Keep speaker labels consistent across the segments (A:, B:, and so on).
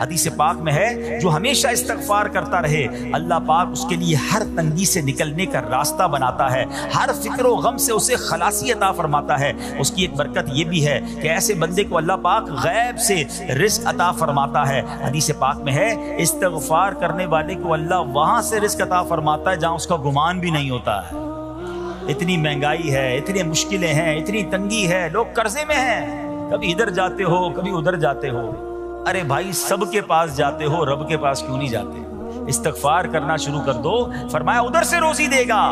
A: حدیث پاک میں ہے جو ہمیشہ استغفار کرتا رہے اللہ پاک اس کے لیے ہر تنگی سے نکلنے کا راستہ بناتا ہے، ہر فکر و غم سے اسے خلاصی عطا فرماتا ہے۔ اس کی ایک برکت یہ بھی ہے کہ ایسے بندے کو اللہ پاک غیب سے رزق عطا فرماتا ہے۔ حدیث پاک میں ہے استغفار کرنے والے کو اللہ وہاں سے رزق عطا فرماتا ہے جہاں اس کا گمان بھی نہیں ہوتا ہے۔ اتنی مہنگائی ہے، اتنی مشکلیں ہیں، اتنی تنگی ہے، لوگ قرضے میں ہیں، کبھی ادھر جاتے ہو کبھی ادھر جاتے ہو۔ ارے بھائی سب کے پاس جاتے ہو، رب کے پاس کیوں نہیں جاتے؟ استغفار کرنا شروع کر دو، فرمایا ادھر سے روزی دے گا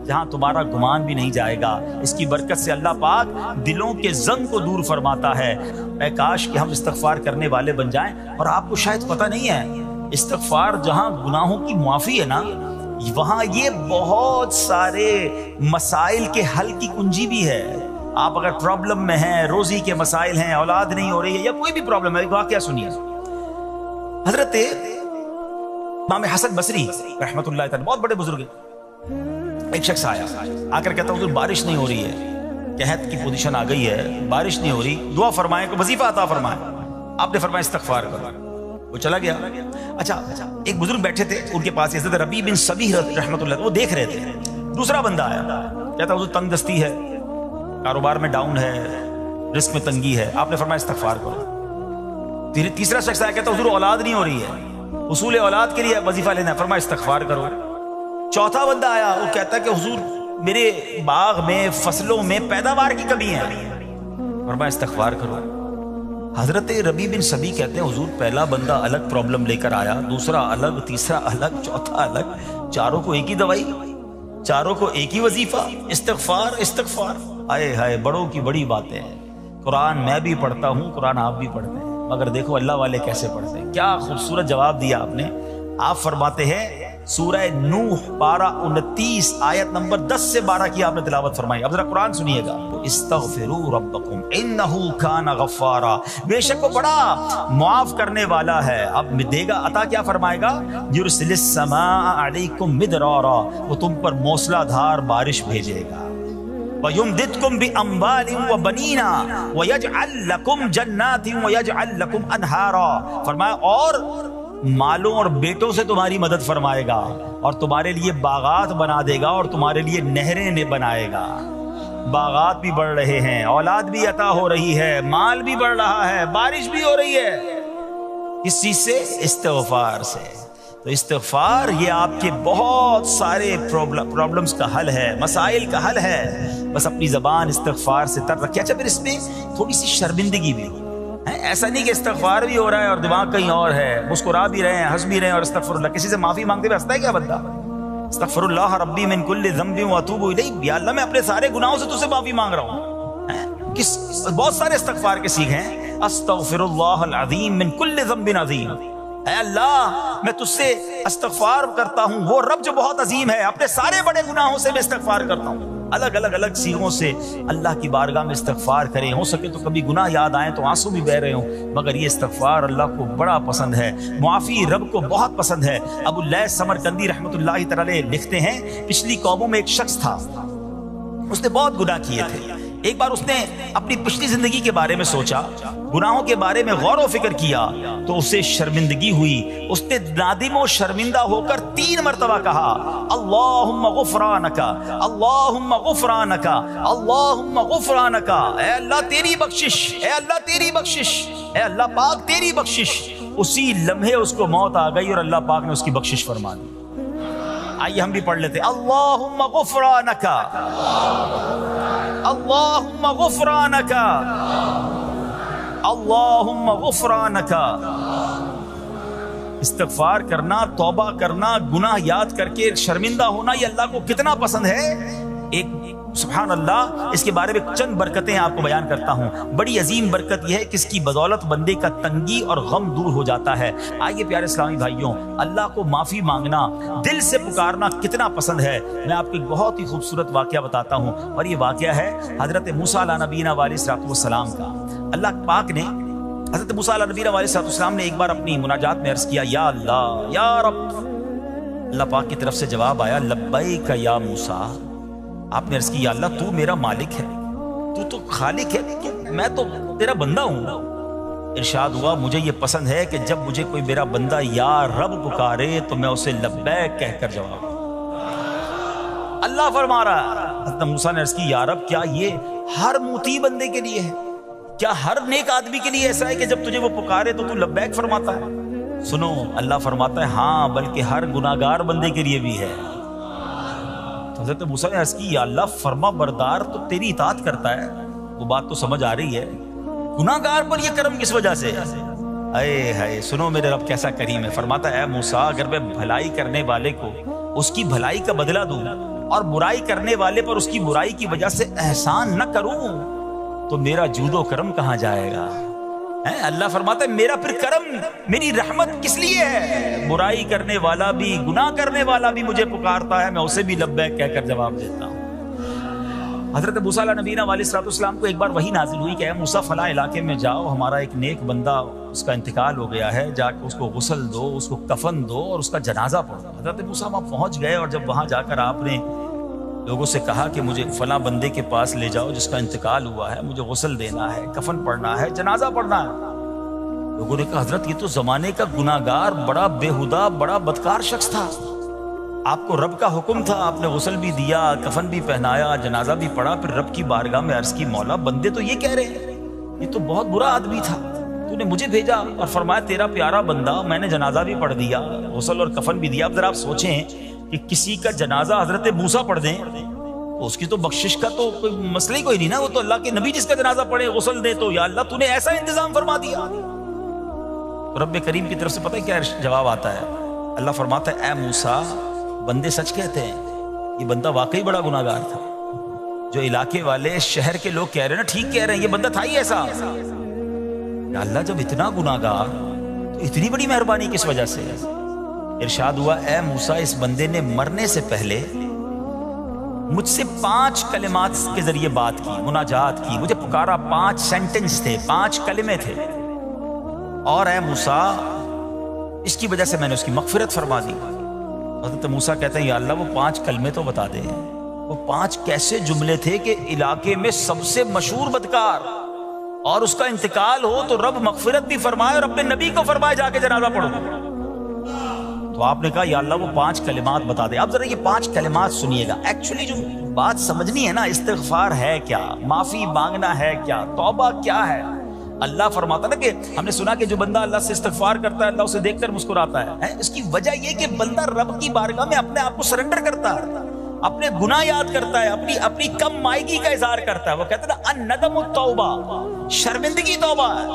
A: جہاں تمہارا گمان بھی نہیں جائے گا۔ اس کی برکت سے اللہ پاک دلوں کے زنگ کو دور فرماتا ہے۔ اے کاش کہ ہم استغفار کرنے والے بن جائیں۔ اور آپ کو شاید پتہ نہیں ہے استغفار جہاں گناہوں کی معافی ہے نا، وہاں یہ بہت سارے مسائل کے حل کی کنجی بھی ہے۔ آپ اگر پرابلم میں ہیں، روزی کے مسائل ہیں، اولاد نہیں ہو رہی ہے یا کوئی بھی پرابلم ہے، ایک واقعہ سنیے۔ حضرت امام حسن بصری رحمۃ اللہ تعالی بہت بڑے بزرگ ہیں، ایک شخص آیا آ کر کہتا حضور بارش نہیں ہو رہی ہے، قحط کی پوزیشن آ گئی ہے، بارش نہیں ہو رہی، دعا فرمائیں، کوئی وظیفہ عطا فرمائیں۔ آپ نے فرمایا استغفار کرو۔ وہ چلا گیا۔ اچھا ایک بزرگ بیٹھے تھے ان کے پاس، حضرت ربیع بن صبیح رحمۃ اللہ، وہ دیکھ رہے تھے۔ دوسرا بندہ آیا کہتا حضور تنگ دستی ہے، کاروبار میں ڈاؤن ہے، رزق میں تنگی ہے۔ آپ نے فرمایا استغفار کرو۔ تیسرا شخص آیا کہتا حضور اولاد نہیں ہو رہی ہے، حصول اولاد کے لیے وظیفہ لینا ہے، فرمایا استغفار کرو۔ چوتھا بندہ آیا، وہ کہتا ہے کہ حضور میرے باغ میں فصلوں میں پیداوار کی کمی ہے، فرمایا استغفار کرو۔ حضرت ربیع بن صبیح کہتے ہیں حضور پہلا بندہ الگ پرابلم لے کر آیا، دوسرا الگ، تیسرا الگ، چوتھا الگ، چاروں کو ایک ہی دوائی، چاروں کو ایک ہی وظیفہ، استغفار استغفار۔ آئے ہائے بڑوں کی بڑی باتیں ہیں۔ قرآن میں بھی پڑھتا ہوں، قرآن آپ بھی پڑھتے ہیں، مگر دیکھو اللہ والے کیسے پڑھتے ہیں۔ کیا خوبصورت جواب دیا آپ نے۔ آپ فرماتے ہیں سورہ نوح پارہ 29 آیت نمبر 10 سے 12 کی آپ نے تلاوت فرمائی۔ اب ذرا قرآن سنیے گا، استغفروا ربکم انہ کان غفارا، بے شک وہ بڑا معاف کرنے والا ہے۔ اب دے گا عطا، کیا فرمائے گا؟ یرسل السماء علیکم مدرارا، وہ تم پر موسلا دھار بارش بھیجے گا۔ وَيُمْدِدْكُمْ بِأَمْوَالٍ وَبَنِينَ وَيَجْعَلْ لَكُمْ جَنَّاتٍ وَيَجْعَلْ لَكُمْ أَنْهَارًا، فرمایا اور مالوں اور بیٹوں سے تمہاری مدد فرمائے گا، اور تمہارے لیے باغات بنا دے گا، اور تمہارے لیے نہریں بنائے گا۔ باغات بھی بڑھ رہے ہیں، اولاد بھی عطا ہو رہی ہے، مال بھی بڑھ رہا ہے، بارش بھی ہو رہی ہے۔ کس چیز سے؟ استغفار سے۔ تو استغفار یہ آپ کے بہت سارے پرابلمز کا حل ہے، مسائل کا حل ہے۔ بس اپنی زبان استغفار سے تر رکھے۔ اچھا پھر اس میں تھوڑی سی شرمندگی بھی ہو، ایسا نہیں کہ استغفار بھی ہو رہا ہے اور دماغ کہیں اور ہے، مسکرا بھی رہے ہیں، ہنس بھی رہے ہیں اور استغفر اللہ، کسی سے معافی مانگتے ہوئے ہنستا ہے کیا بندہ؟ استغفر اللہ ربی من کل ذنب واتوب الیہ، یا اللہ میں اپنے سارے گناہوں سے تجھ سے معافی مانگ رہا ہوں۔ بہت سارے استغفار کے سیکھ ہیں، استغفر اللہ العظیم من کل ذنب عظیم، اے اللہ میں تجھ سے استغفار کرتا ہوں، وہ رب جو بہت عظیم ہے، اپنے سارے بڑے گناہوں سے میں استغفار کرتا ہوں۔ الگ الگ سیغوں سے اللہ کی بارگاہ میں استغفار کریں، ہو سکے تو کبھی گناہ یاد آئیں تو آنسو بھی بہ رہے ہوں، مگر یہ استغفار اللہ کو بڑا پسند ہے، معافی رب کو بہت پسند ہے۔ ابو اللیث سمرقندی رحمۃ اللہ تعالی لکھتے ہیں پچھلی قوموں میں ایک شخص تھا، اس نے بہت گناہ کیے تھے۔ ایک بار اس نے اپنی پچھلی زندگی کے بارے میں سوچا، گناہوں کے بارے میں غور و فکر کیا تو اسے شرمندگی ہوئی۔ اس نے نادم و شرمندہ ہو کر 3 مرتبہ کہا اللہم غفرانک، اللہم غفرانک، اللہم غفرانک، اے اللہ تیری بخشش، اے اللہ تیری بخشش، اے اللہ پاک تیری بخشش۔ اسی لمحے اس کو موت آ گئی اور اللہ پاک نے اس کی بخشش فرما دی۔ آئیے ہم بھی پڑھ لیتے اللہم غفرانک، اللہم غفرانک، اللہم غفرانک۔ استغفار کرنا، توبہ کرنا، گناہ یاد کر کے شرمندہ ہونا، یہ اللہ کو کتنا پسند ہے۔ ایک سبحان اللہ، اس کے بارے میں چند برکتیں آپ کو بیان کرتا ہوں۔ بڑی عظیم برکت یہ ہے کہ اس کی بدولت بندے کا تنگی اور غم دور ہو جاتا ہے۔ آئیے پیارے اسلامی بھائیوں، اللہ کو معافی مانگنا، دل سے پکارنا کتنا پسند ہے۔ میں آپ کو ایک بہت ہی خوبصورت واقعہ بتاتا ہوں، اور یہ واقعہ ہے حضرت موسیٰ علیہ نبینا علیہ السلام کا۔ اللہ پاک نے حضرت موسیٰ علیہ نبینا علیہ السلام نے ایک بار اپنی مناجات میں عرض کیا یا اللہ یا رب۔ اللہ پاک کی طرف سے جواب آیا لبیک یا موسیٰ۔ آپ نے عرض کی یا اللہ تو میرا مالک ہے، تو خالق ہے، میں تو تیرا بندہ ہوں، ارشاد ہوا مجھے یہ پسند ہے کہ جب مجھے کوئی میرا بندہ یا رب پکارے تو میں اسے لبیک کہہ کر جواب دوں۔ اللہ فرما رہا ہے، حضرت موسیٰ نے عرض کی یا رب کیا یہ ہر مطیع بندے کے لیے ہے؟ کیا ہر نیک آدمی کے لیے ایسا ہے کہ جب تجھے وہ پکارے تو لبیک فرماتا ہے؟ سنو، اللہ فرماتا ہے ہاں بلکہ ہر گناہگار بندے کے لیے بھی ہے۔ تو حضرت موسیٰ نے عرض کی یا اللہ فرما بردار تو تیری اطاعت کرتا ہے، وہ بات تو سمجھ آ رہی ہے، گناہگار پر یہ کرم کس وجہ سے؟ اے ہائے، سنو میرے رب کیسا کریم ہے۔ فرماتا ہے اے موسیٰ اگر میں بھلائی کرنے والے کو اس کی بھلائی کا بدلہ دوں اور برائی کرنے والے پر اس کی برائی کی وجہ سے احسان نہ کروں تو میرا جود و کرم کہاں جائے گا؟ اللہ فرماتا ہے میرا پھر کرم، میری رحمت کس لیے ہے؟ برائی کرنے والا بھی، گناہ کرنے والا بھی مجھے پکارتا ہے، میں اسے بھی لبیک کہہ کر جواب دیتا ہوں۔ حضرت موسیٰ علیہ نبینا علیہ الصلوۃ والسلام کو ایک بار وحی نازل ہوئی کہ اے موسیٰ فلاں علاقے میں جاؤ، ہمارا ایک نیک بندہ اس کا انتقال ہو گیا ہے، جا کے اس کو غسل دو، اس کو کفن دو اور اس کا جنازہ پڑھو۔ حضرت موسیٰ وہاں پہنچ گئے اور جب وہاں جا کر آپ نے لوگوں سے کہا کہ مجھے فلاں بندے کے پاس لے جاؤ جس کا انتقال ہوا ہے، مجھے غسل دینا ہے، کفن پڑھنا ہے، جنازہ پڑھنا ہے، لوگوں نے کہا حضرت یہ تو زمانے کا گناہگار، بڑا بےہودہ، بڑا بدکار شخص تھا، آپ کو رب کا حکم تھا، آپ نے غسل بھی دیا، کفن بھی پہنایا، جنازہ بھی پڑھا، پھر رب کی بارگاہ میں عرض کی مولا بندے تو یہ کہہ رہے ہیں یہ تو بہت برا آدمی تھا، تو نے مجھے بھیجا اور فرمایا تیرا پیارا بندہ، میں نے جنازہ بھی پڑھ دیا، غسل اور کفن بھی دیا۔ اب ذرا آپ سوچیں کہ کسی کا جنازہ حضرت موسیٰ پڑھ دیں تو اس کی تو بخشش کا تو کوئی مسئلہ ہی کوئی نہیں نا، وہ تو اللہ کے نبی جس کا جنازہ پڑھے غسل دے، تو یا اللہ تو نے ایسا انتظام فرما دیا۔ رب کریم کی طرف سے پتہ ہے کیا جواب آتا ہے؟ اللہ فرماتا ہے اے موسیٰ بندے سچ کہتے ہیں، یہ بندہ واقعی بڑا گناہگار تھا، جو علاقے والے شہر کے لوگ کہہ رہے ہیں نا ٹھیک کہہ رہے ہیں، یہ بندہ تھا ہی ایسا۔ یا اللہ جب اتنا گناہگار تو اتنی بڑی مہربانی کس وجہ سے؟ ارشاد ہوا اے موسیٰ اس بندے نے مرنے سے پہلے مجھ سے 5 کلمات کے ذریعے بات کی، مناجات کی، مجھے پکارا، 5 سینٹنس تھے، 5 کلمے تھے، اور اے موسیٰ اس کی وجہ سے میں نے اس کی مغفرت فرما دی۔ حضرت موسیٰ کہتے ہیں یا اللہ وہ 5 کلمے تو بتا دے، وہ 5 کیسے جملے تھے کہ علاقے میں سب سے مشہور بدکار اور اس کا انتقال ہو تو رب مغفرت بھی فرمائے اور اپنے نبی کو فرمائے جا کے جنازہ پڑھو۔ تو آپ نے کہا یا اللہ وہ 5 کلمات بتا دے۔ اب ذرا یہ 5 کلمات سنیے گا، ایکچولی جو بات سمجھنی ہے نا، استغفار ہے کیا، معافی مانگنا ہے کیا، توبہ کیا ہے۔ اللہ فرماتا نا کہ ہم نے سنا کہ جو بندہ اللہ سے استغفار کرتا ہے اللہ اسے دیکھ کر مسکراتا ہے، اس کی وجہ یہ کہ بندہ رب کی بارگاہ میں اپنے آپ کو سرنڈر کرتا ہے، اپنے گناہ یاد کرتا ہے، اپنی کم مائگی کا اظہار کرتا ہے۔ وہ کہتے ہیں نا الندم التوبہ، شرمندگی توبہ ہے۔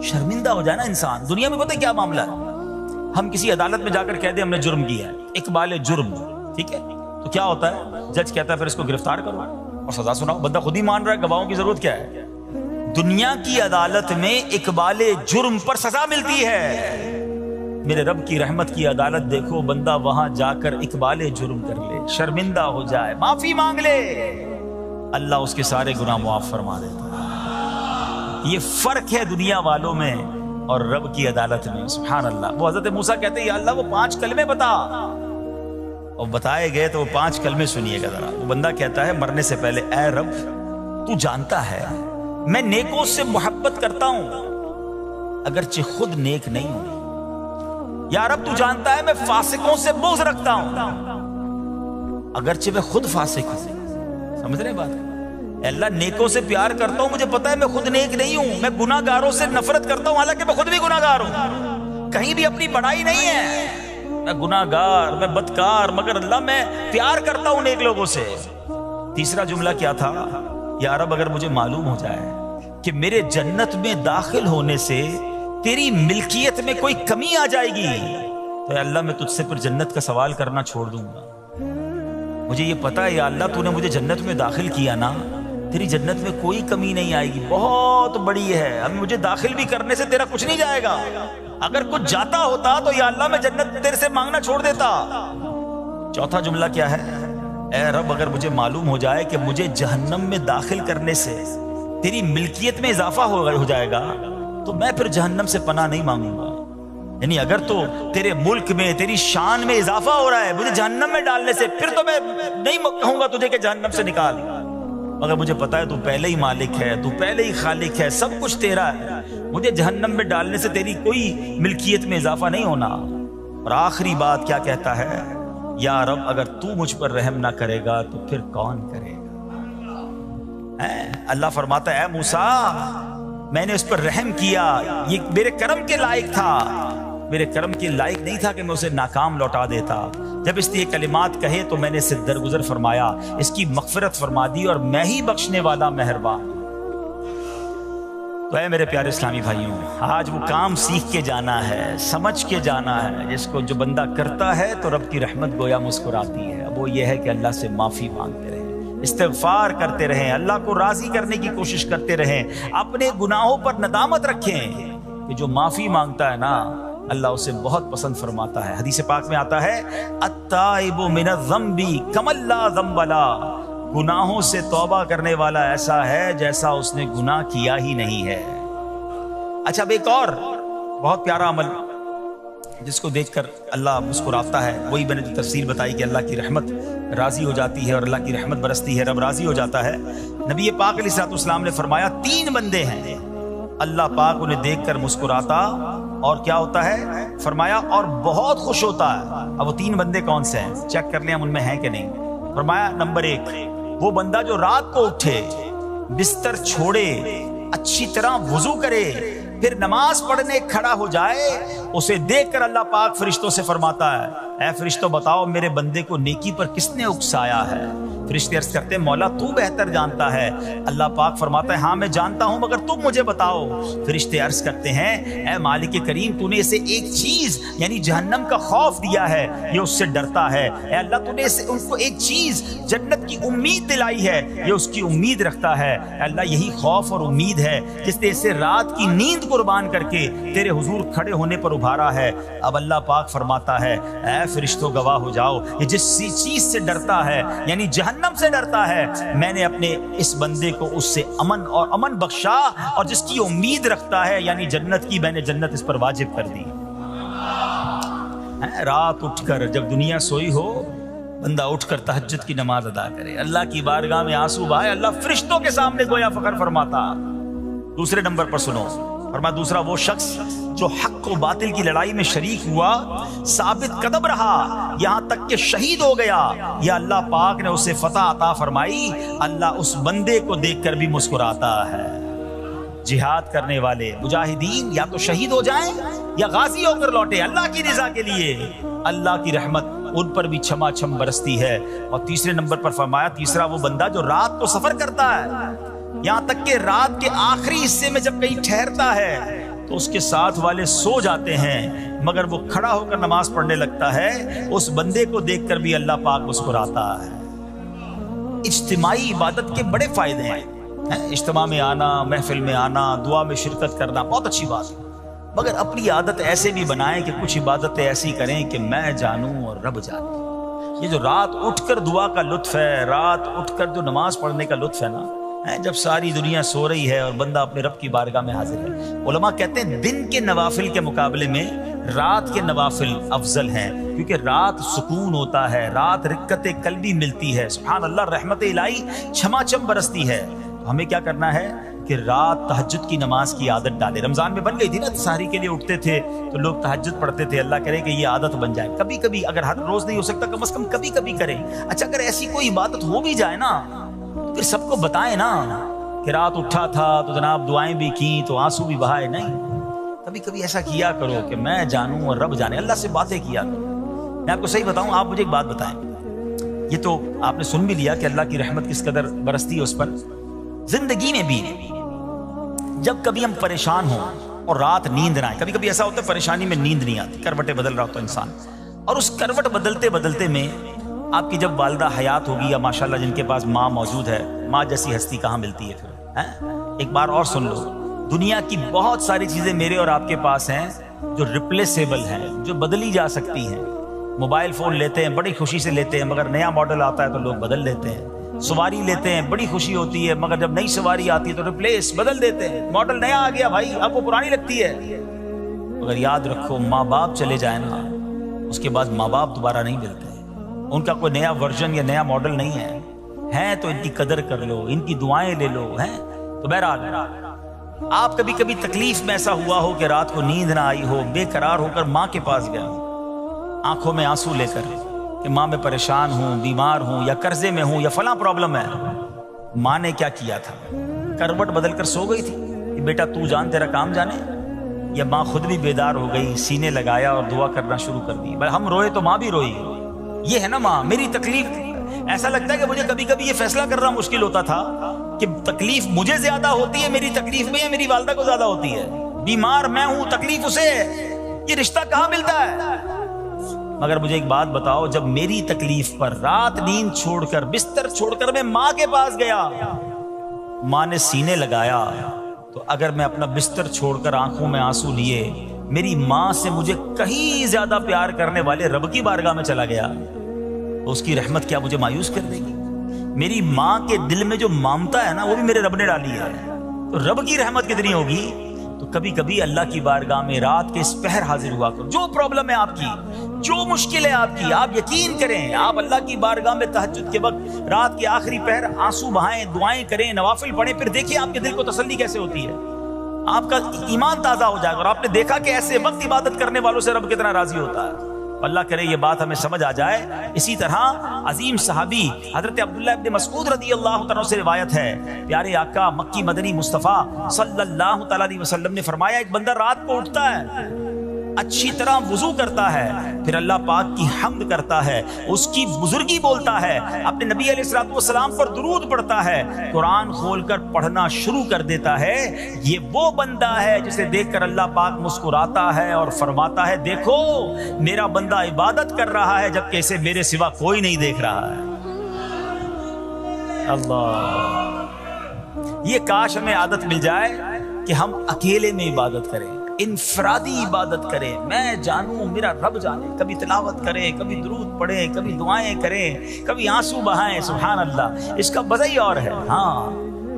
A: شرمندہ ہو جائے نا انسان، دنیا میں پتہ کیا معاملہ ہے، ہم کسی عدالت میں جا کر کہہ دیں ہم نے جرم کیا ہے، اقبال جرم، ٹھیک ہے، تو کیا ہوتا ہے، جج کہتا ہے پھر اس کو گرفتار کرو اور سزا سناؤ، بندہ خود ہی مان رہا ہے، گواہوں کی ضرورت کیا ہے۔ دنیا کی عدالت میں اقبال جرم پر سزا ملتی ہے، میرے رب کی رحمت کی عدالت دیکھو، بندہ وہاں جا کر اقبال جرم کر لے، شرمندہ ہو جائے، معافی مانگ لے، اللہ اس کے سارے گناہ معاف فرما دیتا ہے۔ یہ فرق ہے دنیا والوں میں اور رب کی عدالت میں، سبحان اللہ۔ وہ حضرت موسیٰ کہتے ہیں یا اللہ وہ 5 کلمے بتا، اور بتائے گئے تو وہ 5 کلمے سنیے گا ذرا۔ وہ بندہ کہتا ہے مرنے سے پہلے اے رب تو جانتا ہے میں نیکوں سے محبت کرتا ہوں اگرچہ خود نیک نہیں ہوں، یا رب تو جانتا ہے میں فاسقوں سے بغض رکھتا ہوں اگرچہ میں خود فاسق ہوں۔ سمجھ رہے بات؟ اے اللہ نیکوں سے پیار کرتا ہوں، مجھے پتا ہے میں خود نیک نہیں ہوں، میں گناہ گاروں سے نفرت کرتا ہوں حالانکہ میں خود بھی گناہ گار ہوں، کہیں بھی اپنی بڑائی نہیں ہے، میں گناہ گار، میں بدکار، مگر اللہ میں پیار کرتا ہوں نیک لوگوں سے۔ تیسرا جملہ کیا تھا، یا رب اگر مجھے معلوم ہو جائے کہ میرے جنت میں داخل ہونے سے تیری ملکیت میں کوئی کمی آ جائے گی تو اے اللہ میں تجھ سے پھر جنت کا سوال کرنا چھوڑ دوں گا۔ مجھے یہ پتا ہے یا اللہ تو نے مجھے جنت میں داخل کیا نا، تیری جنت میں کوئی کمی نہیں آئے گی، بہت بڑی ہے، اب مجھے داخل بھی کرنے سے تیرا کچھ نہیں جائے گا، اگر کچھ جاتا ہوتا تو یا اللہ میں جنت تیرے سے مانگنا چھوڑ دیتا۔ چوتھا جملہ کیا ہے، اے رب اگر مجھے معلوم ہو جائے کہ مجھے جہنم میں داخل کرنے سے تیری ملکیت میں اضافہ ہو جائے گا تو میں پھر جہنم سے پناہ نہیں مانگوں گا، یعنی اگر تو تیرے ملک میں تیری شان میں اضافہ ہو رہا ہے مجھے جہنم میں ڈالنے سے، پھر تو میں نہیں کہوں گا تجھے کہ جہنم سے نکال، مگر مجھے پتا ہے تو پہلے ہی مالک ہے، تو پہلے ہی خالق ہے، سب کچھ تیرا ہے، مجھے جہنم میں ڈالنے سے تیری کوئی ملکیت میں اضافہ نہیں ہونا۔ اور آخری بات کیا کہتا ہے؟ یا رب اگر تو مجھ پر رحم نہ کرے گا تو پھر کون کرے گا؟ اللہ فرماتا ہے اے موسیٰ میں نے اس پر رحم کیا، یہ میرے کرم کے لائق تھا، میرے کرم کے لائق نہیں تھا کہ میں اسے ناکام لوٹا دیتا۔ جب اس نے یہ کلمات کہے تو میں نے اسے درگزر فرمایا، اس کی مغفرت فرما دی، اور میں ہی بخشنے والا مہربان۔ تو اے میرے پیارے اسلامی بھائیوں، آج وہ کام سیکھ کے جانا ہے، سمجھ کے جانا ہے، جس کو جو بندہ کرتا ہے تو رب کی رحمت گویا مسکراتی ہے۔ اب وہ یہ ہے کہ اللہ سے معافی مانگتے رہیں، استغفار کرتے رہیں، اللہ کو راضی کرنے کی کوشش کرتے رہیں، اپنے گناہوں پر ندامت رکھیں کہ جو معافی مانگتا ہے نا اللہ اسے بہت پسند فرماتا ہے۔ حدیث پاک میں آتا ہے التائب من الذنب کمن لا ذنب له، گناہوں سے توبہ کرنے والا ایسا ہے جیسا اس نے گناہ کیا ہی نہیں ہے۔ اچھا اب ایک اور بہت پیارا عمل جس کو دیکھ کر اللہ مسکراتا ہے، وہی میں نے جو تفسیر بتائی کہ اللہ کی رحمت راضی ہو جاتی ہے اور اللہ کی رحمت برستی ہے، رب راضی ہو جاتا ہے۔ نبی پاک علیہ الصلوۃ والسلام نے فرمایا 3 بندے ہیں اللہ پاک انہیں دیکھ کر مسکراتا اور کیا ہوتا ہے؟ فرمایا اور بہت خوش ہوتا ہے۔ اب وہ 3 بندے کون سے ہیں؟ چیک کر لیں ہم ان میں ہیں کہ نہیں۔ فرمایا نمبر 1 وہ بندہ جو رات کو اٹھے، بستر چھوڑے، اچھی طرح وضو کرے، پھر نماز پڑھنے کھڑا ہو جائے، اسے دیکھ کر اللہ پاک فرشتوں سے فرماتا ہے اے فرشتوں بتاؤ میرے بندے کو نیکی پر کس نے اکسایا ہے؟ فرشتے عرض کرتے ہیں مولا تو بہتر جانتا ہے۔ اللہ پاک فرماتا ہے ہاں میں جانتا ہوں مگر تم مجھے بتاؤ۔ فرشتے عرض کرتے ہیں اے مالک کریم تو نے اسے ایک چیز یعنی جہنم کا خوف دیا ہے، یہ اس سے ڈرتا ہے۔ اے اللہ تو نے ان کو ایک چیز جنت کی امید دلائی ہے، یہ اس کی امید رکھتا ہے۔ اے اللہ یہی خوف اور امید ہے جس نے اسے رات کی نیند قربان کر کے تیرے حضور کھڑے ہونے پر ابھارا ہے۔ اب اللہ پاک فرماتا ہے اے فرشتوں گواہ ہو جاؤ، یہ جس چیز سے ڈرتا ہے یعنی جہنم سے ڈرتا ہے، میں نے اپنے اس بندے کو اس سے امن بخشا، اور جس کی امید رکھتا ہے یعنی جنت کی، میں نے جنت اس پر واجب کر دی۔ رات اٹھ کر جب دنیا سوئی ہو بندہ اٹھ کر تہجد کی نماز ادا کرے، اللہ کی بارگاہ میں آنسو بہائے، اللہ فرشتوں کے سامنے گویا فخر فرماتا۔ دوسرے نمبر پر سنو، فرمایا دوسرا وہ شخص جو حق و باطل کی لڑائی میں شریک ہوا، ثابت قدم رہا، یہاں تک کہ شہید ہو گیا، یا اللہ پاک نے اسے فتح عطا فرمائی، اللہ اس بندے کو دیکھ کر بھی مسکراتا ہے۔ جہاد کرنے والے مجاہدین یا تو شہید ہو جائیں یا غازی ہو کر لوٹے اللہ کی رضا کے لیے، اللہ کی رحمت ان پر بھی چھما چھم برستی ہے۔ اور تیسرے نمبر پر فرمایا تیسرا وہ بندہ جو رات کو سفر کرتا ہے، یہاں تک کہ رات کے آخری حصے میں جب کہیں ٹھہرتا ہے تو اس کے ساتھ والے سو جاتے ہیں مگر وہ کھڑا ہو کر نماز پڑھنے لگتا ہے، اس بندے کو دیکھ کر بھی اللہ پاک مسکراتا ہے۔ اجتماعی عبادت کے بڑے فائدے ہیں، اجتماع میں آنا، محفل میں آنا، دعا میں شرکت کرنا بہت اچھی بات ہے، مگر اپنی عادت ایسے بھی بنائیں کہ کچھ عبادتیں ایسی کریں کہ میں جانوں اور رب جانے۔ یہ جو رات اٹھ کر دعا کا لطف ہے، رات اٹھ کر جو نماز پڑھنے کا لطف ہے نا، جب ساری دنیا سو رہی ہے اور بندہ اپنے رب کی بارگاہ میں حاضر ہے۔ علماء کہتے ہیں دن کے نوافل کے مقابلے میں رات کے نوافل افضل ہیں، کیونکہ رات سکون ہوتا ہے، رات رقت قلبی ملتی ہے، سبحان اللہ، رحمت الہی چھما چھم برستی ہے۔ تو ہمیں کیا کرنا ہے کہ رات تہجد کی نماز کی عادت ڈالے۔ رمضان میں بن گئی تھی نا، سحری کے لیے اٹھتے تھے تو لوگ تہجد پڑھتے تھے، اللہ کرے کہ یہ عادت بن جائے، کبھی کبھی، اگر ہر روز نہیں ہو سکتا کم از کم کبھی کبھی کریں۔ اچھا اگر ایسی کوئی عبادت ہو بھی جائے نا پھر سب کو بتائیں نا کہ رات اٹھا تھا تو جناب دعائیں بھی کی تو آنسو بھی بہائے، نہیں، کبھی کبھی ایسا کیا کرو کہ میں جانوں اور رب جانے، اللہ سے باتیں کیا کرو۔ میں آپ کو صحیح بتاؤں، آپ مجھے ایک بات بتائیں، یہ تو آپ نے سن بھی لیا کہ اللہ کی رحمت کس قدر برستی ہے اس پر، زندگی میں بھی جب کبھی ہم پریشان ہوں اور رات نیند نہ آئے، کبھی کبھی ایسا ہوتا ہے پریشانی میں نیند نہیں آتی، کروٹیں بدل رہا ہوتا ہے انسان، اور اس کروٹ بدلتے بدلتے میں آپ کی جب والدہ حیات ہوگی یا ماشاءاللہ جن کے پاس ماں موجود ہے، ماں جیسی ہستی کہاں ملتی ہے پھر۔ ایک بار اور سن لو، دنیا کی بہت ساری چیزیں میرے اور آپ کے پاس ہیں جو ریپلیسیبل ہیں، جو بدلی جا سکتی ہیں۔ موبائل فون لیتے ہیں، بڑی خوشی سے لیتے ہیں، مگر نیا ماڈل آتا ہے تو لوگ بدل دیتے ہیں۔ سواری لیتے ہیں، بڑی خوشی ہوتی ہے، مگر جب نئی سواری آتی ہے تو ریپلیس بدل دیتے ہیں، ماڈل نیا آ گیا بھائی، اب وہ پرانی لگتی ہے۔ مگر یاد رکھو ماں باپ چلے جائیں نا، اس کے بعد ماں باپ دوبارہ نہیں ملتے، ان کا کوئی نیا ورژن یا نیا ماڈل نہیں ہے، ہیں تو ان کی قدر کر لو، ان کی دعائیں لے لو، ہیں تو بہرحال آپ کبھی کبھی تکلیف میں ایسا ہوا ہو کہ رات کو نیند نہ آئی ہو، بے قرار ہو کر ماں کے پاس گیا، آنکھوں میں آنسو لے کر کہ ماں میں پریشان ہوں، بیمار ہوں، یا قرضے میں ہوں، یا فلاں پرابلم ہے. ماں نے کیا کیا تھا؟ کروٹ بدل کر سو گئی تھی کہ بیٹا تو جان تیرا کام جانے، یا ماں خود بھی بیدار ہو گئی، سینے لگایا اور دعا کرنا شروع کر دی؟ ہم روئے تو ماں بھی روئی. یہ ہے نا ماں. میری تکلیف، ایسا لگتا ہے کہ مجھے کبھی کبھی یہ فیصلہ کرنا مشکل ہوتا تھا کہ تکلیف مجھے زیادہ ہوتی ہے میری تکلیف میں، یا میری والدہ کو زیادہ ہوتی ہے. بیمار میں ہوں، تکلیف اسے ہے، یہ رشتہ کہاں ملتا ہے؟ مگر مجھے ایک بات بتاؤ، جب میری تکلیف پر رات نیند چھوڑ کر، بستر چھوڑ کر میں ماں کے پاس گیا، ماں نے سینے لگایا، تو اگر میں اپنا بستر چھوڑ کر آنکھوں میں آنسو لیے میری ماں سے مجھے کہیں زیادہ پیار کرنے والے رب کی بارگاہ میں چلا گیا، تو اس کی رحمت کیا مجھے مایوس کر دے گی؟ میری ماں کے دل میں جو ممتا ہے نا، وہ بھی میرے رب نے ڈالی ہے، تو رب کی رحمت کتنی ہوگی؟ تو کبھی کبھی اللہ کی بارگاہ میں رات کے اس پہر حاضر ہوا کرو. جو پرابلم ہے آپ کی، جو مشکل ہے آپ کی، آپ یقین کریں، آپ اللہ کی بارگاہ میں تہجد کے وقت رات کے آخری پہر آنسو بہائیں، دعائیں کریں، نوافل پڑھیں، پھر دیکھیں آپ کے دل کو تسلی کیسے ہوتی ہے. آپ کا ایمان تازہ ہو جائے گا، اور آپ نے دیکھا کہ ایسے وقت عبادت کرنے والوں سے رب کتنا راضی ہوتا ہے. اللہ کرے یہ بات ہمیں سمجھ آ جائے. اسی طرح عظیم صحابی حضرت عبداللہ ابن مسعود رضی اللہ تعالیٰ سے روایت ہے، پیارے آقا مکی مدنی مصطفیٰ صلی اللہ تعالیٰ علیہ وسلم نے فرمایا، ایک بندہ رات کو اٹھتا ہے، اچھی طرح وضو کرتا ہے، پھر اللہ پاک کی حمد کرتا ہے، اس کی بزرگی بولتا ہے، اپنے نبی علیہ الصلوۃ والسلام پر درود پڑھتا ہے، قرآن کھول کر پڑھنا شروع کر دیتا ہے. یہ وہ بندہ ہے جسے دیکھ کر اللہ پاک مسکراتا ہے اور فرماتا ہے، دیکھو میرا بندہ عبادت کر رہا ہے جبکہ اسے میرے سوا کوئی نہیں دیکھ رہا ہے. اللہ، یہ کاش ہمیں عادت مل جائے کہ ہم اکیلے میں عبادت کریں، انفرادی عبادت کریں، میں جانوں میرا رب جانے. کبھی تلاوت کریں، کبھی درود پڑھیں، کبھی دعائیں کریں، کبھی آنسو بہائیں. سبحان اللہ، اس کا مزہ ہی اور ہے. ہاں،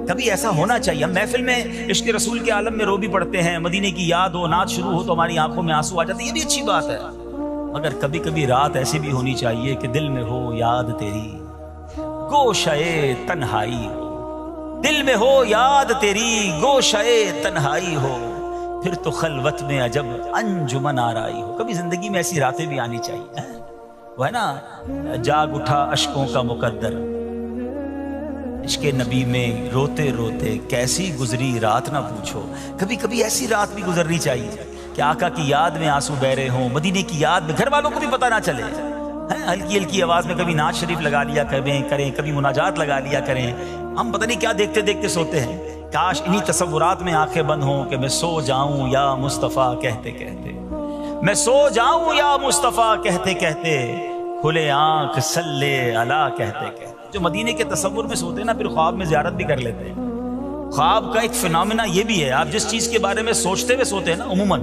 A: کبھی ایسا ہونا چاہیے. ہم محفل میں عشق رسول کے عالم میں رو بھی پڑھتے ہیں، مدینے کی یاد ہو، نعت شروع ہو تو ہماری آنکھوں میں آنسو آ جاتے ہیں، یہ بھی اچھی بات ہے. مگر کبھی کبھی رات ایسی بھی ہونی چاہیے کہ دل میں ہو یاد تیری، گوشئے تنہائی ہو. دل میں ہو یاد تیری، گوشئے تنہائی ہو، پھر تو خلوت میں عجب انجمن آرائی ہو. کبھی زندگی میں ایسی راتیں بھی آنی چاہیے. وہ ہے نا، جاگ اٹھا اشکوں کا مقدر، عشق نبی میں روتے روتے کیسی گزری رات نہ پوچھو. کبھی کبھی ایسی رات بھی گزرنی چاہیے کہ آقا کی یاد میں آنسو بہ رہے ہوں، مدینے کی یاد میں، گھر والوں کو بھی پتہ نہ چلے. ہلکی ہلکی آواز میں کبھی نعت شریف لگا لیا کریں، کبھی مناجات لگا لیا کریں. ہم پتہ نہیں کیا دیکھتے دیکھتے سوتے ہیں. کاش انہی تصورات میں آنکھیں بند ہوں کہ میں سو جاؤں یا مصطفیٰ کہتے کہتے، میں سو جاؤں یا مصطفیٰ کہتے کہتے، کھلے آنکھ صلی علی کہتے کہتے. جو مدینے کے تصور میں سوتے ہیں نا، پھر خواب میں زیارت بھی کر لیتے ہیں. خواب کا ایک فنامنا یہ بھی ہے، آپ جس چیز کے بارے میں سوچتے ہوئے سوتے ہیں نا، عموماً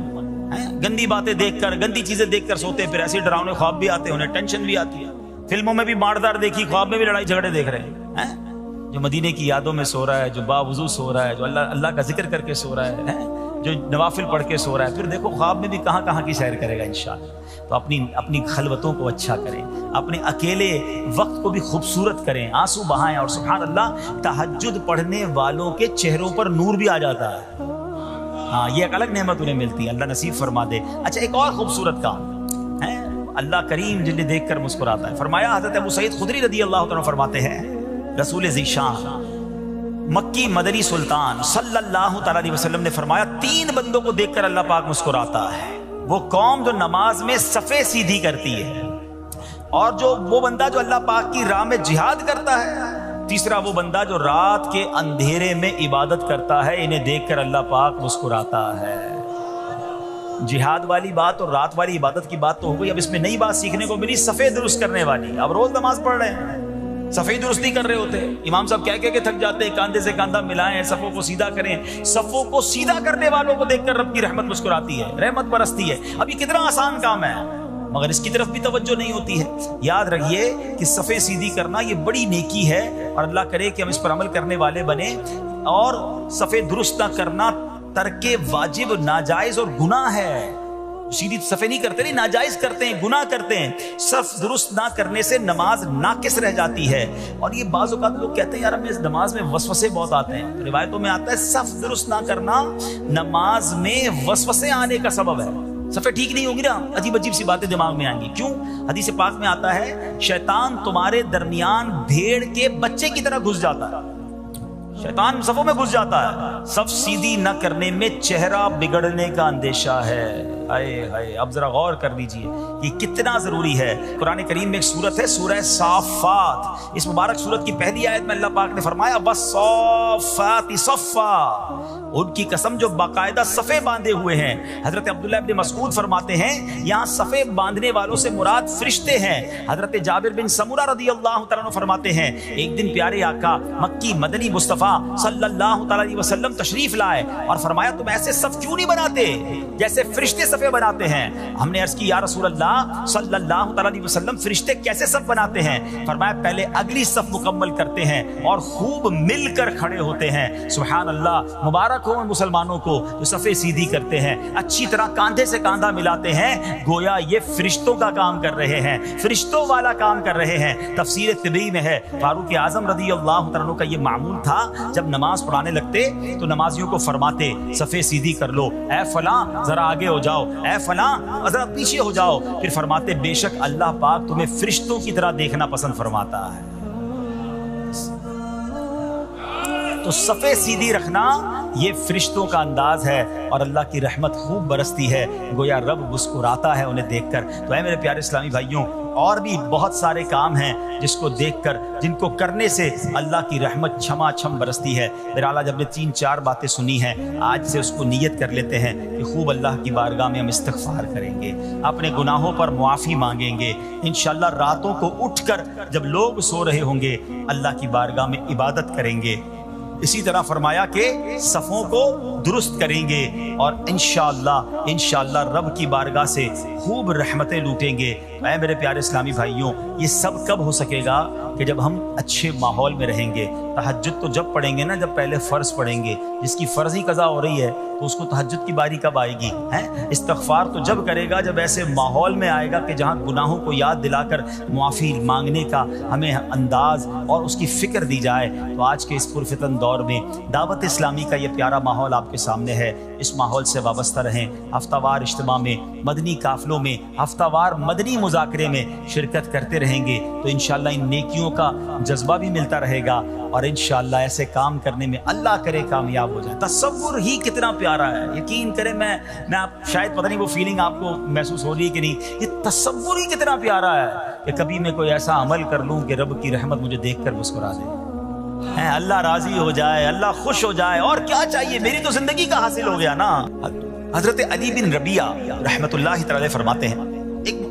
A: گندی باتیں دیکھ کر، گندی چیزیں دیکھ کر سوتے ہیں، پھر ایسے ڈراؤنے خواب بھی آتے ہیں، انہیں ٹینشن بھی آتی ہے. فلموں میں بھی ماردار دیکھی، خواب میں بھی لڑائی جھگڑے دیکھ رہے ہیں. جو مدینے کی یادوں میں سو رہا ہے، جو باوضو سو رہا ہے، جو اللہ کا ذکر کر کے سو رہا ہے، جو نوافل پڑھ کے سو رہا ہے، پھر دیکھو خواب میں بھی کہاں کہاں کی سیر کرے گا انشاءاللہ. تو اپنی خلوتوں کو اچھا کریں، اپنے اکیلے وقت کو بھی خوبصورت کریں، آنسو بہائیں. اور سبحان اللہ، تہجد پڑھنے والوں کے چہروں پر نور بھی آ جاتا ہے. ہاں، یہ ایک الگ نعمت انہیں ملتی ہے، اللہ نصیب فرما دے. اچھا، ایک اور خوبصورت کام ہے، اللہ کریم جنہیں دیکھ کر مسکراتا ہے. فرمایا، حضرت ابو سعید خدری رضی اللہ عنہ فرماتے ہیں، رسول ذیشان مکی مدنی سلطان صلی اللہ تعالیٰ علیہ وسلم نے فرمایا، 3 بندوں کو دیکھ کر اللہ پاک مسکراتا ہے. وہ قوم جو نماز میں صفیں سیدھی کرتی ہے، اور وہ بندہ جو اللہ پاک کی راہ میں جہاد کرتا ہے. تیسرا وہ بندہ جو رات کے اندھیرے میں عبادت کرتا ہے، انہیں دیکھ کر اللہ پاک مسکراتا ہے. جہاد والی بات اور رات والی عبادت کی بات تو ہو گئی. اب اس میں نئی بات سیکھنے کو ملی، صفیں درست کرنے والی. اب روز نماز پڑھ رہے ہیں، صفیں درست نہیں کر رہے ہوتے، امام صاحب کہہ کے تھک جاتے ہیں، کاندھے سے کاندھا ملائیں، صفوں کو سیدھا کریں. صفوں کو سیدھا کرنے والوں کو دیکھ کر رب کی رحمت مسکراتی ہے، رحمت برستی ہے. اب یہ کتنا آسان کام ہے، مگر اس کی طرف بھی توجہ نہیں ہوتی ہے. یاد رکھیے کہ صفیں سیدھی کرنا یہ بڑی نیکی ہے، اور اللہ کرے کہ ہم اس پر عمل کرنے والے بنے. اور صفیں درست نہ کرنا ترک واجب، ناجائز اور گناہ ہے. سیدھی صفے نہیں کرتے، نہیں ناجائز کرتے ہیں، گناہ کرتے ہیں. صف درست نہ کرنے سے نماز ناقص رہ جاتی ہے. اور یہ بعض اوقات لوگ کہتے ہیں یار ہمیں اس نماز میں وسوسے بہت آتے ہیں. روایتوں میں آتا ہے صف درست نہ کرنا نماز میں وسوسے آنے کا سبب ہے. صفیں ٹھیک نہیں ہوگی نا، عجیب عجیب سی باتیں دماغ میں آئیں گی. کیوں؟ حدیث پاک میں آتا ہے شیطان تمہارے درمیان بھیڑ کے بچے کی طرح گھس جاتا ہے. شیطان صفوں میں گھس جاتا ہے. صف سیدھی نہ کرنے میں چہرہ بگڑنے کا اندیشہ ہے. ہائے ہائے، اب ذرا غور کر لیجئے یہ کتنا ضروری ہے. قرآن کریم میں ایک سورت ہے سورہ صافات. اس مبارک سورت کی پہلی آیت میں اللہ پاک نے فرمایا والصافات صفا، ان کی قسم جو باقاعدہ صفے باندھے ہوئے ہیں. حضرت عبداللہ ابن مسعود فرماتے ہیں یہاں صفے باندھنے والوں سے مراد فرشتے ہیں. حضرت جابر بن سمورہ رضی اللہ تعالیٰ عنہ فرماتے ہیں ایک دن پیارے آقا مکی مدنی مصطفیٰ صلی اللہ تعالیٰ علیہ وسلم تشریف لائے اور فرمایا تم ایسے صف کیوں نہیں بناتے جیسے فرشتے صفے بناتے ہیں؟ ہم نے عرض کی یا رسول اللہ صلی اللہ تعالیٰ علیہ وسلم فرشتے کیسے صف بناتے ہیں؟ فرمایا پہلے اگلی صف مکمل کرتے ہیں اور خوب مل کر کھڑے ہوتے ہیں. سبحان اللہ، مبارک ہو مسلمانوں کو جو صفیں سیدھی کرتے ہیں، اچھی طرح کاندھے سے کاندھا ملاتے ہیں. گویا یہ فرشتوں کا کام کر رہے ہیں، فرشتوں والا کام کر رہے ہیں. تفسیر طبی میں ہے فاروق اعظم رضی اللہ عنہ کا یہ معمول تھا جب نماز پڑھانے لگتے تو نمازیوں کو فرماتے صفیں سیدھی کر لو، اے فلاں ذرا آگے ہو جاؤ، اے فلاں ذرا پیچھے ہو جاؤ. پھر فرماتے بے شک اللہ پاک تمہیں فرشتوں کی طرح دیکھنا پسند فرماتا ہے. تو صفیں سیدھی رکھنا یہ فرشتوں کا انداز ہے اور اللہ کی رحمت خوب برستی ہے. گویا رب مسکراتا ہے انہیں دیکھ کر. تو اے میرے پیارے اسلامی بھائیوں، اور بھی بہت سارے کام ہیں جس کو دیکھ کر، جن کو کرنے سے اللہ کی رحمت چھما چھم برستی ہے. بہرحال جب نے 3-4 باتیں سنی ہیں آج سے اس کو نیت کر لیتے ہیں کہ خوب اللہ کی بارگاہ میں ہم استغفار کریں گے، اپنے گناہوں پر معافی مانگیں گے. انشاءاللہ راتوں کو اٹھ کر جب لوگ سو رہے ہوں گے اللہ کی بارگاہ میں عبادت کریں گے. اسی طرح فرمایا کہ صفوں کو درست کریں گے اور انشاءاللہ رب کی بارگاہ سے خوب رحمتیں لوٹیں گے. اے میرے پیارے اسلامی بھائیوں، یہ سب کب ہو سکے گا کہ جب ہم اچھے ماحول میں رہیں گے. تہجد تو جب پڑھیں گے نا جب پہلے فرض پڑھیں گے. جس کی فرضی قضا ہو رہی ہے تو اس کو تہجد کی باری کب آئے گی؟ استغفار تو جب کرے گا جب ایسے ماحول میں آئے گا کہ جہاں گناہوں کو یاد دلا کر معافی مانگنے کا ہمیں انداز اور اس کی فکر دی جائے. تو آج کے اس پرفتن دور میں دعوت اسلامی کا یہ پیارا ماحول آپ کے سامنے ہے. اس ماحول سے وابستہ رہیں. ہفتہ وار اجتماع میں، مدنی قافلوں میں، ہفتہ وار مدنی مذاکرے میں شرکت کرتے رہیں گے تو انشاءاللہ ان نیکیوں کا جذبہ بھی ملتا رہے گا اور انشاءاللہ ایسے کام کرنے میں اللہ کرے کامیاب ہو جائے. تصور ہی کتنا پیارا ہے. یقین کریں میں آپ شاید پتہ نہیں وہ فیلنگ آپ کو محسوس ہو رہی ہے کہ نہیں، یہ تصور ہی کتنا پیارا ہے کہ کبھی میں کوئی ایسا عمل کر لوں کہ رب کی رحمت مجھے دیکھ کر مسکرا دے، اللہ راضی ہو جائے، اللہ خوش ہو جائے. اور کیا چاہیے، میری تو زندگی کا حاصل ہو گیا نا. حضرت علی بن ربیعہ رحمت اللہ تعالی فرماتے ہیں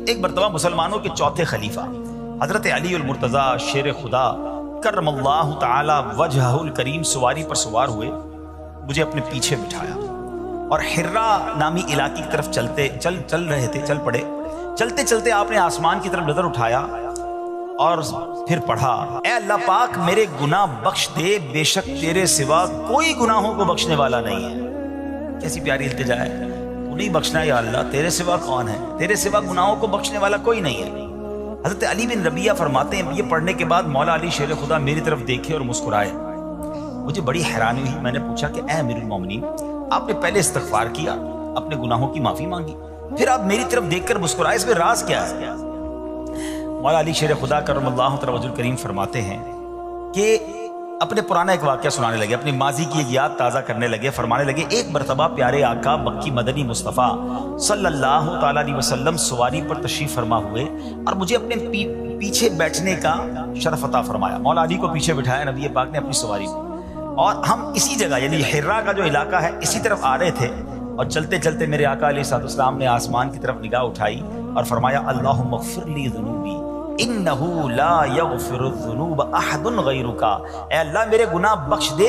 A: ایک مرتبہ مسلمانوں کے چوتھے خلیفہ حضرت علی المرتضیٰ شیر خدا کرم اللہ تعالی وجہہ الکریم سواری پر سوار ہوئے، مجھے اپنے پیچھے بٹھایا اور حرا نامی علاقے کی طرف چل رہے تھے. چل پڑے. چلتے چلتے آپ نے آسمان کی طرف نظر اٹھایا اور پھر پڑھا اے اللہ پاک میرے گناہ بخش دے، بے شک تیرے سوا کوئی گناہوں کو بخشنے والا نہیں ہے. کیسی پیاری التجا ہے، تو نہیں بخشنا یا اللہ، تیرے سوا کون ہے، تیرے سوا گناہوں کو بخشنے والا کوئی نہیں ہے. حضرت علی بن ربیعہ فرماتے ہیں یہ پڑھنے کے بعد مولا علی شیر خدا میری طرف دیکھے اور مسکرائے. مجھے بڑی حیرانی ہوئی. میں نے پوچھا کہ اے امیر المومنین، آپ نے پہلے استغفار کیا، اپنے گناہوں کی معافی مانگی، پھر آپ میری طرف دیکھ کر مسکرائے، اس میں راز کیا ہے؟ مولا علی شیر خدا کرم اللہ تعالی وجہ الکریم فرماتے ہیں کہ اپنے پرانا ایک واقعہ سنانے لگے، اپنی ماضی کی ایک یاد تازہ کرنے لگے. فرمانے لگے ایک مرتبہ پیارے آقا مکی مدنی مصطفیٰ صلی اللہ تعالیٰ علیہ وسلم سواری پر تشریف فرما ہوئے اور مجھے اپنے پیچھے بیٹھنے کا شرف عطا فرمایا. مولا علی کو پیچھے بٹھایا نبی پاک نے اپنی سواری میں، اور ہم اسی جگہ یعنی حرا کا جو علاقہ ہے اسی طرف آ رہے تھے. اور چلتے چلتے میرے آقا علیہ السلام نے آسمان کی طرف نگاہ اٹھائی اور فرمایا اللہم اغفر لی ذنوبی انہو لا یغفر الذنوب احد غیرک. اے اللہ میرے گناہ بخش دے،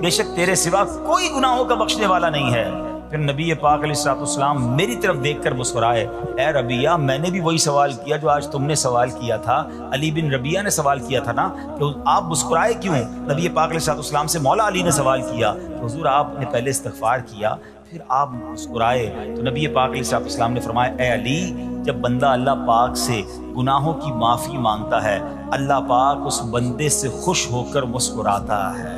A: بے شک تیرے سوا کوئی گناہوں کا بخشنے والا نہیں ہے. پھر نبی پاک علیہ السلام میری طرف دیکھ کر مسکرائے، اے ربیعہ میں نے بھی وہی سوال کیا جو آج تم نے سوال کیا تھا. علی بن ربیعہ نے سوال کیا تھا نا کہ آپ مسکرائے کیوں؟ نبی پاک علیہ السلام سے مولا علی نے سوال کیا، حضور آپ نے پہلے استغفار کیا پھر آپ مسکرائے تو نبی پاک علیہ السلام نے فرمایا اے علی، جب بندہ اللہ پاک سے گناہوں کی معافی مانگتا ہے اللہ پاک اس بندے سے خوش ہو کر مسکراتا ہے،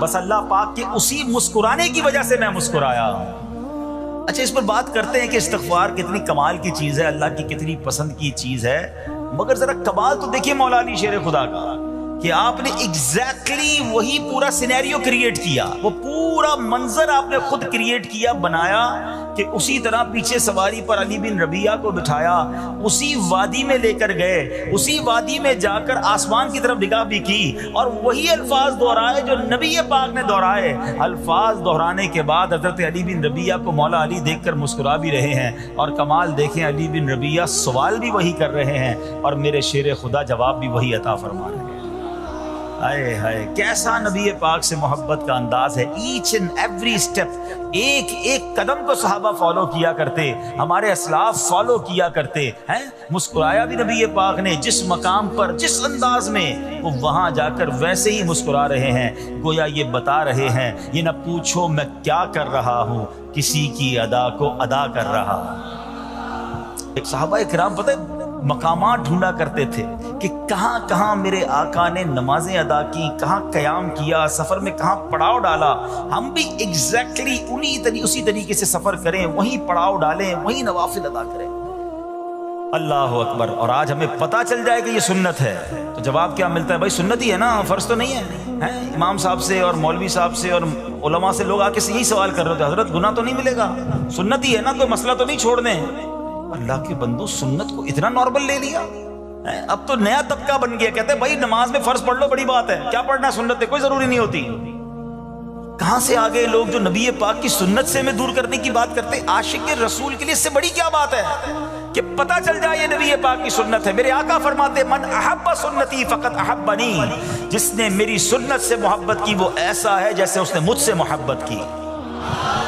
A: بس اللہ پاک کے اسی مسکرانے کی وجہ سے میں مسکرایا ہوں۔ اچھا، اس پر بات کرتے ہیں کہ استغفار کتنی کمال کی چیز ہے، اللہ کی کتنی پسند کی چیز ہے، مگر ذرا کمال تو دیکھیے مولا علی شیر خدا کا کہ آپ نے ایگزیکٹلی وہی پورا سینیریو کریٹ کیا، وہ پورا منظر آپ نے خود کریٹ کیا، بنایا کہ اسی طرح پیچھے سواری پر علی بن ربیعہ کو بٹھایا، اسی وادی میں لے کر گئے، اسی وادی میں جا کر آسمان کی طرف نگاہ بھی کی اور وہی الفاظ دہرائے جو نبی پاک نے دہرائے۔ الفاظ دہرانے کے بعد حضرت علی بن ربیعہ کو مولا علی دیکھ کر مسکرا بھی رہے ہیں، اور کمال دیکھیں علی بن ربیعہ سوال بھی وہی کر رہے ہیں اور میرے شیر خدا جواب بھی وہی عطا فرما رہے ہیں۔ ہائے ہائے، کیسا نبی پاک سے محبت کا انداز ہے، ایچ اینڈ ایوری اسٹیپ، ایک ایک قدم کو صحابہ فالو کیا کرتے، ہمارے اسلاف فالو کیا کرتے ہیں۔ مسکرایا بھی نبی پاک نے، جس مقام پر جس انداز میں وہ وہاں جا کر ویسے ہی مسکرا رہے ہیں، گویا یہ بتا رہے ہیں یہ نہ پوچھو میں کیا کر رہا ہوں، کسی کی ادا کو ادا کر رہا ہوں۔ ایک صحابہ کرام پتہ ہے مقامات ڈھونڈا کرتے تھے کہ کہاں کہاں میرے آقا نے نمازیں ادا کی، کہاں قیام کیا، سفر میں کہاں پڑاؤ ڈالا، ہم بھی ایگزیکٹلی اسی طریقے سے سفر کریں، وہیں پڑاؤ ڈالیں، وہیں نوافل ادا کریں۔ اللہ اکبر۔ اور آج ہمیں پتہ چل جائے کہ یہ سنت ہے تو جواب کیا ملتا ہے؟ بھائی سنت ہی ہے نا، فرض تو نہیں ہے۔ امام صاحب سے اور مولوی صاحب سے اور علماء سے لوگ آ کے یہی سوال کر رہے تھے، حضرت گناہ تو نہیں ملے گا؟ سنت ہی ہے نا، کوئی مسئلہ تو نہیں چھوڑ دیں؟ اللہ کے بندو، سنت کو اتنا نارمل لے لیا، اب تو نیا طبقہ بن گیا، کہتے ہیں بھائی نماز میں فرض پڑھ لو، بڑی بات ہے، کیا پڑھنا سنت ہے، کوئی ضروری نہیں ہوتی۔ کہاں سے آ گئے لوگ جو نبی پاک کی سنت سے ہمیں دور کرنے کی بات کرتے؟ عاشق رسول کے لیے اس سے بڑی کیا بات ہے کہ پتہ چل جائے یہ نبی پاک کی سنت ہے۔ میرے آقا فرماتے من احب سنتی فقط احبنی، جس نے میری سنت سے محبت کی وہ ایسا ہے جیسے اس نے مجھ سے محبت کی۔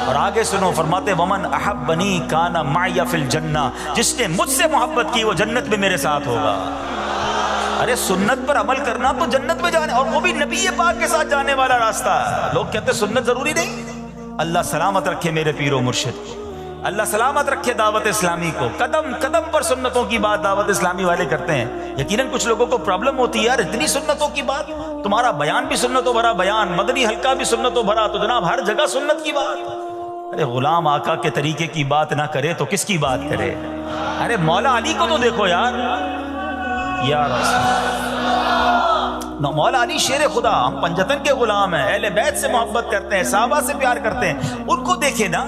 A: اور آگے سنو، فرماتے ومن احبنی کان معی فی الجنہ، جس نے مجھ سے محبت کی وہ جنت میں میرے ساتھ ہوگا۔ ارے سنت پر عمل کرنا تو جنت میں جانے، اور وہ بھی نبی پاک کے ساتھ جانے والا راستہ ہے۔ لوگ کہتے ہیں سنت ضروری نہیں۔ اللہ سلامت رکھے میرے پیر و مرشد کو، اللہ سلامت رکھے دعوت اسلامی کو، قدم قدم پر سنتوں کی بات دعوت اسلامی والے کرتے ہیں۔ یقیناً کچھ لوگوں کو پرابلم ہوتی ہے، یار اتنی سنتوں کی بات، تمہارا بیان بھی سنتوں بھرا بیان، مدنی حلقہ بھی سنتوں بھرا، تو جناب ہر جگہ سنت کی بات۔ ارے غلام آقا کے طریقے کی بات نہ کرے تو کس کی بات کرے؟ ارے مولا علی کو تو دیکھو یار، مولا علی شیر خدا، ہم پنجتن کے غلام ہیں، اہل بیت سے محبت کرتے ہیں، صحابہ سے پیار کرتے ہیں، ان کو دیکھے نا،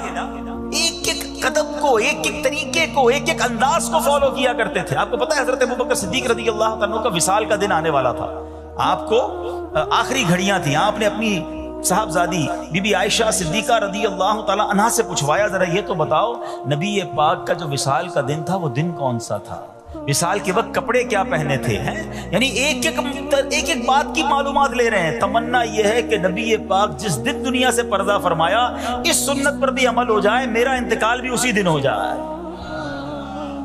A: ایک ایک قدم کو، ایک ایک طریقے کو، ایک ایک انداز کو فالو کیا کرتے تھے۔ آپ کو پتہ ہے حضرت ابوبکر صدیق رضی اللہ عنہ کا وصال کا دن آنے والا تھا، آپ کو آخری گھڑیاں تھیں، آپ نے اپنی صاحبزادی بی بی عائشہ صدیقہ رضی اللہ تعالی عنہا سے پوچھوایا ذرا یہ تو بتاؤ نبی پاک کا جو وصال کا دن تھا وہ دن کون سا تھا، وصال کے وقت کپڑے کیا پہنے تھے، یعنی ایک ایک بات کی معلومات لے رہے ہیں۔ تمنا یہ ہے کہ نبی پاک جس دن دنیا سے پردہ فرمایا اس سنت پر بھی عمل ہو جائے، میرا انتقال بھی اسی دن ہو جائے۔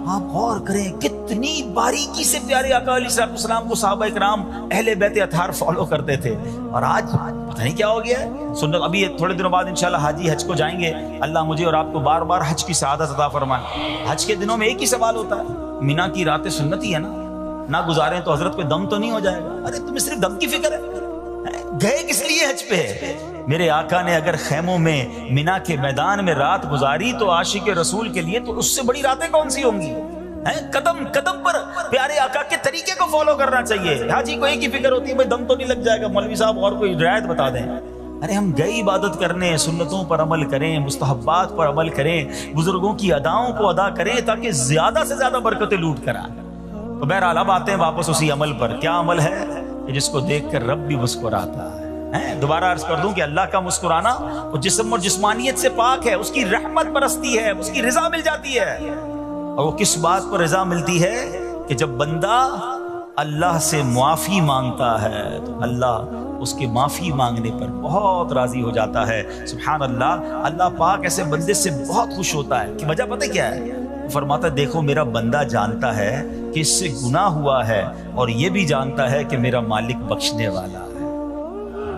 A: آپ غور کریں کتنی باریکی سے پیارے آقا علیہ السلام کو صحابہ کرام اہل بیت اطہار فالو کرتے تھے، اور آج پتہ نہیں کیا ہو گیا ہے سنت۔ ابھی تھوڑے دنوں بعد انشاءاللہ حاجی حج کو جائیں گے، اللہ مجھے اور آپ کو بار بار حج کی سعادت عطا فرمائے۔ حج کے دنوں میں ایک ہی سوال ہوتا ہے، مینا کی راتیں سنت ہی ہے نا، نہ گزاریں تو حضرت پہ دم تو نہیں ہو جائے گا؟ ارے تمہیں صرف دم کی فکر ہے، گئے کس لیے حج پہ؟ میرے آقا نے اگر خیموں میں مینا کے میدان میں رات گزاری تو عاشق رسول کے لیے تو اس سے بڑی راتیں کون سی ہوں گی؟ قدم قدم پر پیارے آقا کے طریقے کو فالو کرنا چاہیے۔ حاجی کو ایک ہی فکر ہوتی ہے بھائی دم تو نہیں لگ جائے گا، مولوی صاحب اور کوئی رعایت بتا دیں۔ ارے ہم گئے عبادت کرنے، سنتوں پر عمل کریں، مستحبات پر عمل کریں، بزرگوں کی اداؤں کو ادا کریں تاکہ زیادہ سے زیادہ برکتیں لوٹ کر آئیں۔ تو بہرحال اب آتے ہیں واپس اسی عمل پر۔ کیا عمل ہے کہ جس کو دیکھ کر رب بھی مسکراتا ہے؟ دوبارہ عرض کر دوں کہ اللہ کا مسکرانا وہ جسم اور جسمانیت سے پاک ہے، اس کی رحمت برستی ہے، اس کی رضا مل جاتی ہے۔ اور وہ کس بات پر رضا ملتی ہے کہ جب بندہ اللہ سے معافی مانگتا ہے تو اللہ اس کے معافی مانگنے پر بہت راضی ہو جاتا ہے۔ سبحان اللہ، اللہ پاک ایسے بندے سے بہت خوش ہوتا ہے کہ وجہ پتہ کیا ہے؟ وہ فرماتا ہے دیکھو میرا بندہ جانتا ہے کہ اس سے گناہ ہوا ہے اور یہ بھی جانتا ہے کہ میرا مالک بخشنے والا ہے۔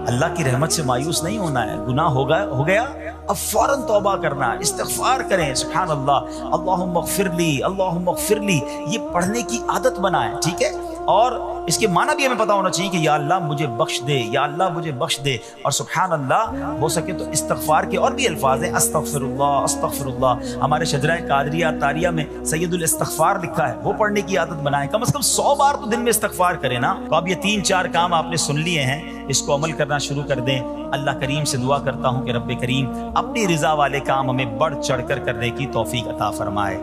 A: اللہ کی رحمت سے مایوس نہیں ہونا ہے، گناہ ہو گیا اب فوراً توبہ کرنا، استغفار کریں، سبحان اللہ، اللہم اغفر لی، اللہم اغفر لی، یہ پڑھنے کی عادت بنائیں، ٹھیک ہے؟ اور اس کے معنی بھی ہمیں پتہ ہونا چاہیے کہ یا اللہ مجھے بخش دے، یا اللہ مجھے بخش دے. اور سبحان اللہ ہو سکے تو استغفار کے اور بھی الفاظ ہیں، استغفر اللہ، استغفر اللہ. ہمارے شجرہ قادریہ طاریہ میں سید الاستغفار لکھا ہے، وہ پڑھنے کی عادت بنائیں، کم از کم 100 بار تو دن میں استغفار کریں نا. تو اب یہ 3-4 کام آپ نے سن لیے ہیں، اس کو عمل کرنا شروع کر دیں. اللہ کریم سے دعا کرتا ہوں کہ رب کریم اپنی رضا والے کام ہمیں بڑھ چڑھ کر کرنے کی توفیق عطا فرمائے.